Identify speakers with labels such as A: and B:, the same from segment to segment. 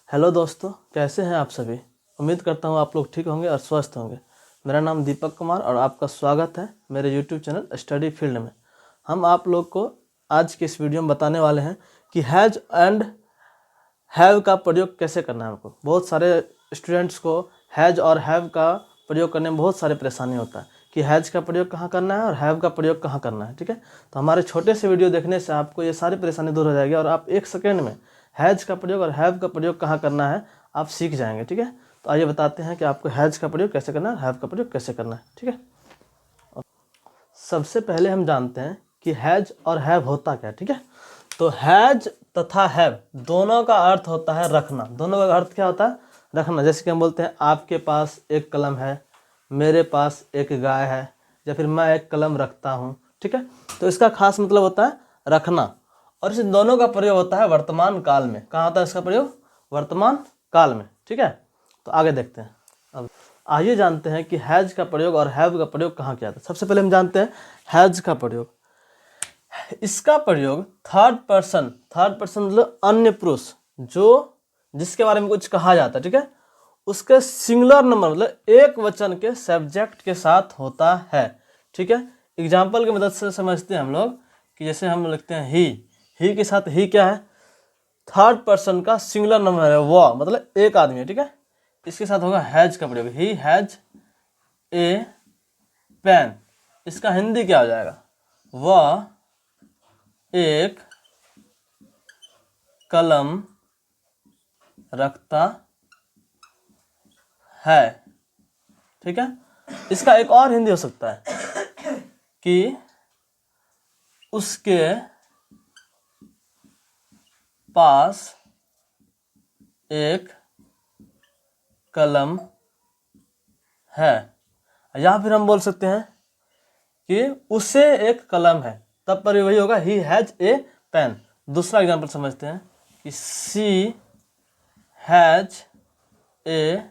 A: Hello दोस्तों, कैसे हैं आप सभी। उम्मीद करता हूं आप लोग ठीक होंगे और स्वस्थ होंगे। मेरा नाम दीपक कुमार और आपका स्वागत है मेरे यूट्यूब चैनल स्टडी फील्ड में। हम आप लोग को आज के इस वीडियो में बताने वाले हैं कि हैज एंड हैव का प्रयोग कैसे करना है। हमको बहुत सारे स्टूडेंट्स को हैज और हैव का प्रयोग करने में बहुत सारे परेशानी होता है कि हैज का प्रयोग कहाँ करना है और हैव का प्रयोग कहाँ करना है। ठीक है, तो हमारे छोटे से वीडियो देखने से आपको ये सारी परेशानी दूर हो जाएगी और आप एक सेकेंड में हैज का प्रयोग और हैव का प्रयोग कहाँ करना है आप सीख जाएंगे। ठीक है, तो आइए बताते हैं कि आपको हैज का प्रयोग कैसे करना है, हैव का प्रयोग कैसे करना है। ठीक है, सबसे पहले हम जानते हैं कि हैज और हैव होता क्या। ठीक है, तो हैज तथा हैव दोनों का अर्थ होता है रखना। दोनों का अर्थ क्या होता है? रखना। जैसे कि हम बोलते हैं आपके पास एक कलम है, मेरे पास एक गाय है, या फिर मैं एक कलम रखता हूँ। ठीक है, तो इसका खास मतलब होता है रखना। और इस दोनों का प्रयोग होता है वर्तमान काल में। कहाँ होता है इसका प्रयोग? वर्तमान काल में। ठीक है, तो आगे देखते हैं। अब आइए जानते हैं कि हैज का प्रयोग और हैव का प्रयोग कहाँ किया जाता है। सबसे पहले हम जानते हैं हैज का प्रयोग। इसका प्रयोग थर्ड पर्सन मतलब अन्य पुरुष, जो जिसके बारे में कुछ कहा जाता है, ठीक है, उसके सिंगुलर नंबर मतलब एक वचन के सब्जेक्ट के साथ होता है। ठीक है, एग्जाम्पल की मदद से समझते हैं हम लोग कि जैसे हम लिखते हैं ही के साथ ही क्या है? थर्ड पर्सन का सिंगुलर नंबर है, वह मतलब एक आदमी है। ठीक है, इसके साथ होगा हैज का प्रयोग। He has a pen. इसका हिंदी क्या हो जाएगा? वह एक कलम रखता है। ठीक है, इसका एक और हिंदी हो सकता है कि उसके पास एक कलम है, या फिर हम बोल सकते हैं कि उसे एक कलम है, तब पर वही होगा ही हैज ए पेन। दूसरा एग्जांपल समझते हैं कि she has a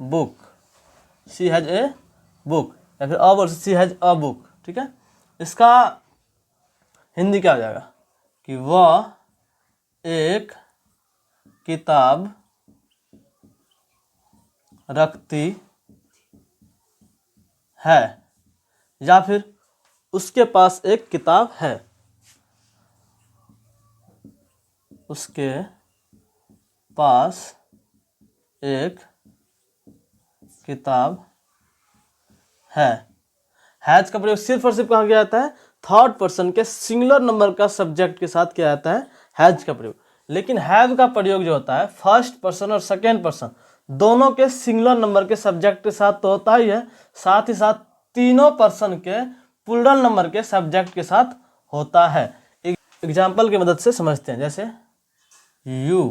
A: book. She has a book, या फिर और बोल सी हैज अ बुक। ठीक है, इसका हिंदी क्या हो जाएगा कि वह एक किताब रखती है, या फिर उसके पास एक किताब है। उसके पास एक किताब है। हैज का प्रयोग सिर्फ और सिर्फ कहाँ किया जाता है? थर्ड पर्सन के सिंगुलर नंबर का सब्जेक्ट के साथ किया जाता है हैज का प्रयोग। लेकिन हैव का प्रयोग जो होता है फर्स्ट पर्सन और सेकेंड पर्सन दोनों के सिंगुलर नंबर के सब्जेक्ट के साथ तो होता ही है, साथ ही साथ तीनों पर्सन के प्लूरल नंबर के सब्जेक्ट के साथ होता है। एग्जाम्पल की मदद से समझते हैं। जैसे यू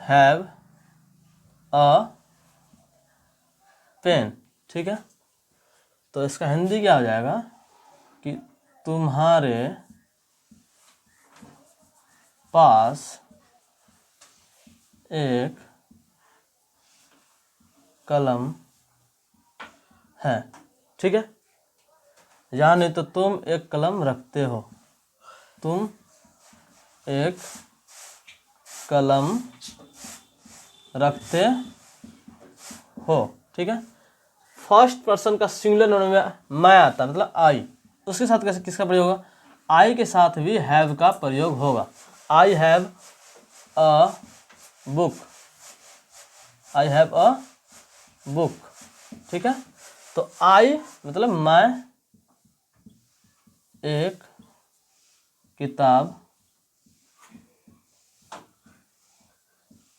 A: हैव अ पेन। ठीक है, तो इसका हिंदी क्या हो जाएगा कि तुम्हारे पास एक कलम है। ठीक है, यानी तो तुम एक कलम रखते हो। तुम एक कलम रखते हो। ठीक है, फर्स्ट पर्सन का सिंगुलर नंबर में मैं आता है मतलब आई, उसके साथ कैसे किसका प्रयोग होगा? आई के साथ भी हैव का प्रयोग होगा। आई have a book. I have a book. ठीक है, तो आई मतलब मैं एक किताब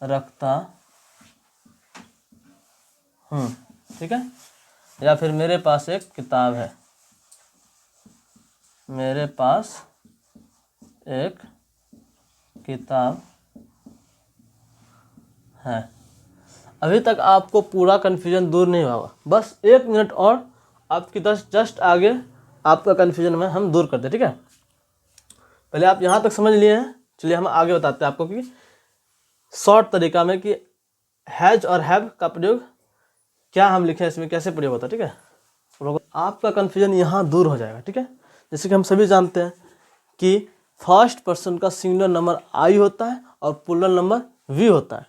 A: रखता हूँ। ठीक है, या फिर मेरे पास एक किताब है। मेरे पास एक किताब है। अभी तक आपको पूरा कन्फ्यूजन दूर नहीं होगा, बस 1 मिनट और आपकी जस्ट आगे आपका कन्फ्यूजन में हम दूर करते हैं। ठीक है, पहले आप यहाँ तक समझ लिए हैं, चलिए हम आगे बताते हैं आपको कि शॉर्ट तरीका में कि हैज और हैव का प्रयोग क्या हम लिखे इसमें कैसे प्रयोग होता है। ठीक है, आपका कन्फ्यूजन यहाँ दूर हो जाएगा। ठीक है, जैसे कि हम सभी जानते हैं कि फर्स्ट पर्सन का सिंगुलर नंबर आई होता है और प्लूरल नंबर वी होता है।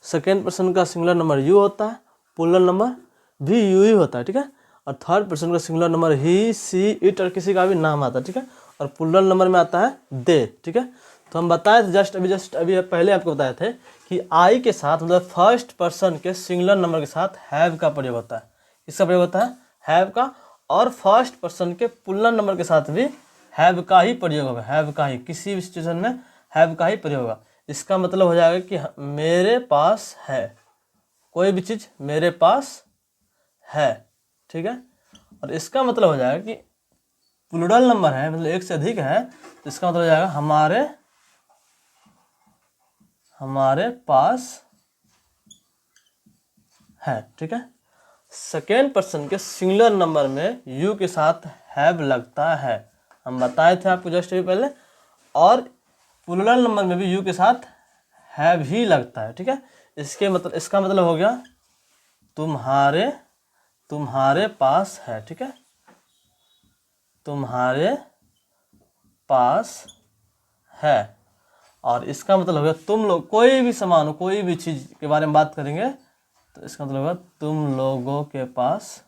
A: सेकेंड पर्सन का सिंगुलर नंबर यू होता है, प्लूरल नंबर भी यू ही होता है, ठीक है। और थर्ड पर्सन का singular number he, she, it और किसी का भी नाम आता है, ठीक है। और प्लूरल नंबर में आता है दे, ठीक है। तो हम बताए थे जस्ट अभी पहले आपको बताए थे कि आई के साथ मतलब फर्स्ट पर्सन के सिंगुलर नंबर के साथ हैव का प्रयोग होता है। किसका प्रयोग होता है? हैव का। और फर्स्ट पर्सन के प्लूरल नंबर के साथ भी हैव का ही प्रयोग होगा, हैव का ही, किसी भी सिचुएशन में हैव का ही प्रयोग होगा। इसका मतलब हो जाएगा कि मेरे पास है, कोई भी चीज़ मेरे पास है, ठीक है। और इसका मतलब हो जाएगा कि प्लूरल नंबर है मतलब एक से अधिक है, तो इसका मतलब हो जाएगा हमारे पास है, ठीक है। सेकेंड पर्सन के सिंगुलर नंबर में यू के साथ हैव लगता है, हम बताए थे आपको जस्ट अभी पहले। और प्लूरल नंबर में भी यू के साथ हैव ही लगता है, ठीक है। इसका मतलब हो गया तुम्हारे पास है, ठीक है। तुम्हारे पास है। और इसका मतलब होगा तुम लोग कोई भी सामान, कोई भी चीज़ के बारे में बात करेंगे तो इसका मतलब होगा तुम लोगों के पास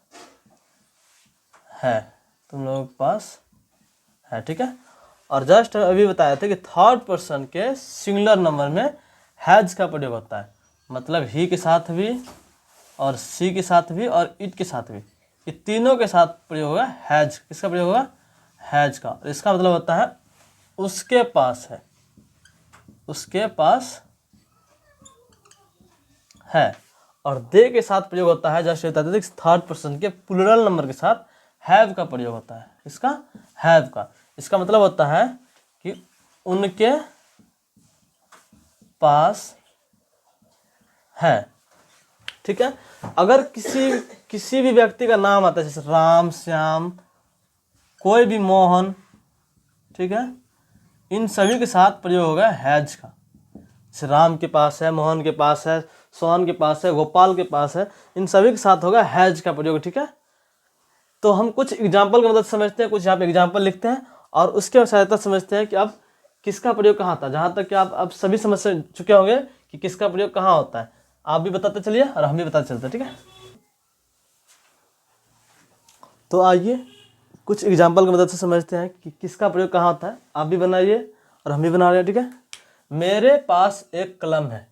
A: है, तुम लोगों के पास है, ठीक है। और जस्ट अभी बताया था कि थर्ड पर्सन के सिंगुलर नंबर में हैज का प्रयोग होता है, मतलब ही के साथ भी और सी के साथ भी और इट के साथ भी, ये तीनों के साथ प्रयोग होगा हैज। किसका प्रयोग होगा? हैज का। इसका मतलब होता है उसके पास है, उसके पास है। और दे के साथ प्रयोग होता है जैसे बताते थे थर्ड पर्सन के प्लूरल नंबर के साथ हैव का प्रयोग होता है। इसका हैव का। इसका मतलब होता है कि उनके पास है, ठीक है। अगर किसी भी व्यक्ति का नाम आता है जैसे राम, श्याम, कोई भी मोहन, ठीक है, इन सभी के साथ प्रयोग होगा हैज का। जैसे राम के पास है, मोहन के पास है, सोहन के पास है, गोपाल के पास है, इन सभी के साथ होगा हैज का प्रयोग, ठीक है। तो हम कुछ एग्जाम्पल की मदद समझते हैं, कुछ यहाँ पे एग्जाम्पल लिखते हैं और उसके सहायता समझते हैं कि अब किसका प्रयोग कहाँ था। जहाँ तक कि आप सभी समझ चुके होंगे कि किसका प्रयोग कहाँ होता है, आप भी बताते चलिए और हम भी बताते चलते हैं, ठीक है। तो आइए कुछ एग्जाम्पल की मदद से समझते हैं कि किसका प्रयोग कहाँ होता है। आप भी बनाइए और हम भी बना रहे हैं, ठीक है। मेरे पास एक कलम है।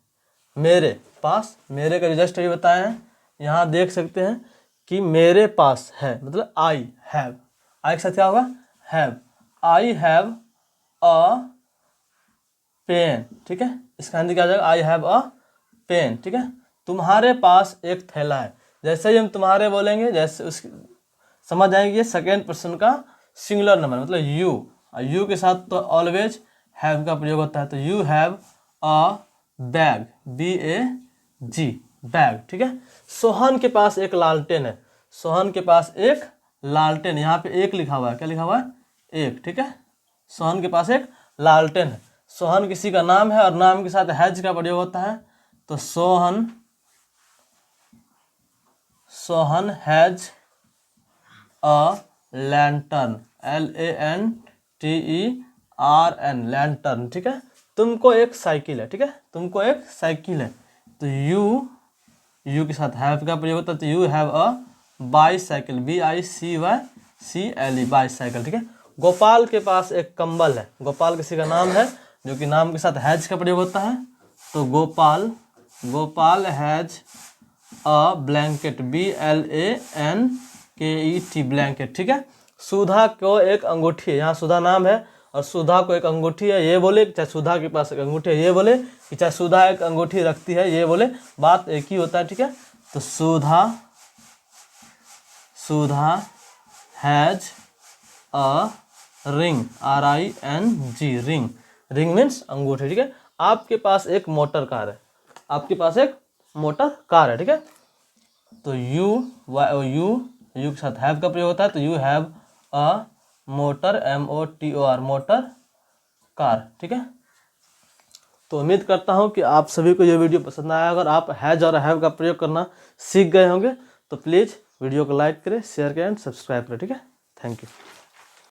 A: मेरे पास, मेरे का जस्ट अभी बताए हैं, यहाँ देख सकते हैं कि मेरे पास है मतलब आई हैव। आई के साथ क्या होगा? Have. I have a pen, ठीक है। इसका हिंदी क्या हो जाएगा? आई हैव अ पेन, ठीक है। तुम्हारे पास एक थैला है। जैसे ही हम तुम्हारे बोलेंगे जैसे उसकी समझ जाएंगे सेकेंड पर्सन का सिंगुलर नंबर मतलब यू। यू के साथ तो ऑलवेज हैव का प्रयोग होता है। तो you have a bag, BAG, bag, ठीक है। सोहन के पास एक लालटेन है। सोहन के पास एक लालटेन, यहाँ पे एक लिखा हुआ है, क्या लिखा हुआ है? एक, ठीक है। सोहन के पास एक लालटेन है। सोहन किसी का नाम है और नाम के साथ हैज का प्रयोग होता है। तो Sohan has a lantern, LANTERN, lantern, ठीक है। तुमको एक साइकिल है, ठीक है, तुमको एक साइकिल है। तो यू के साथ हैव का प्रयोग होता है। तो you have a bicycle, BICYCLE, bicycle, ठीक है। गोपाल के पास एक कंबल है। गोपाल किसी का नाम है जो कि नाम के साथ हैज का प्रयोग होता है। तो Gopal has a blanket, BLANKET, blanket, ठीक है। सुधा को एक अंगूठी है। यहाँ सुधा नाम है और सुधा को एक अंगूठी है, ये बोले, चाहे सुधा के पास एक अंगूठी है ये बोले, कि चाहे सुधा एक अंगूठी रखती है ये बोले, बात एक ही होता है, ठीक है। तो Sudha has a ring, RING, ring means अंगूठी, ठीक है। आपके पास एक मोटर कार है। आपके पास एक मोटर कार है, ठीक है। तो यू के साथ हैव का प्रयोग होता है। तो you have a motor, MOTOR, motor car, ठीक है। तो उम्मीद करता हूँ कि आप सभी को ये वीडियो पसंद आया। अगर आप हैज और हैव का प्रयोग करना सीख गए होंगे तो प्लीज़ वीडियो को लाइक करें, शेयर करें एंड सब्सक्राइब करें, ठीक है। Thank you.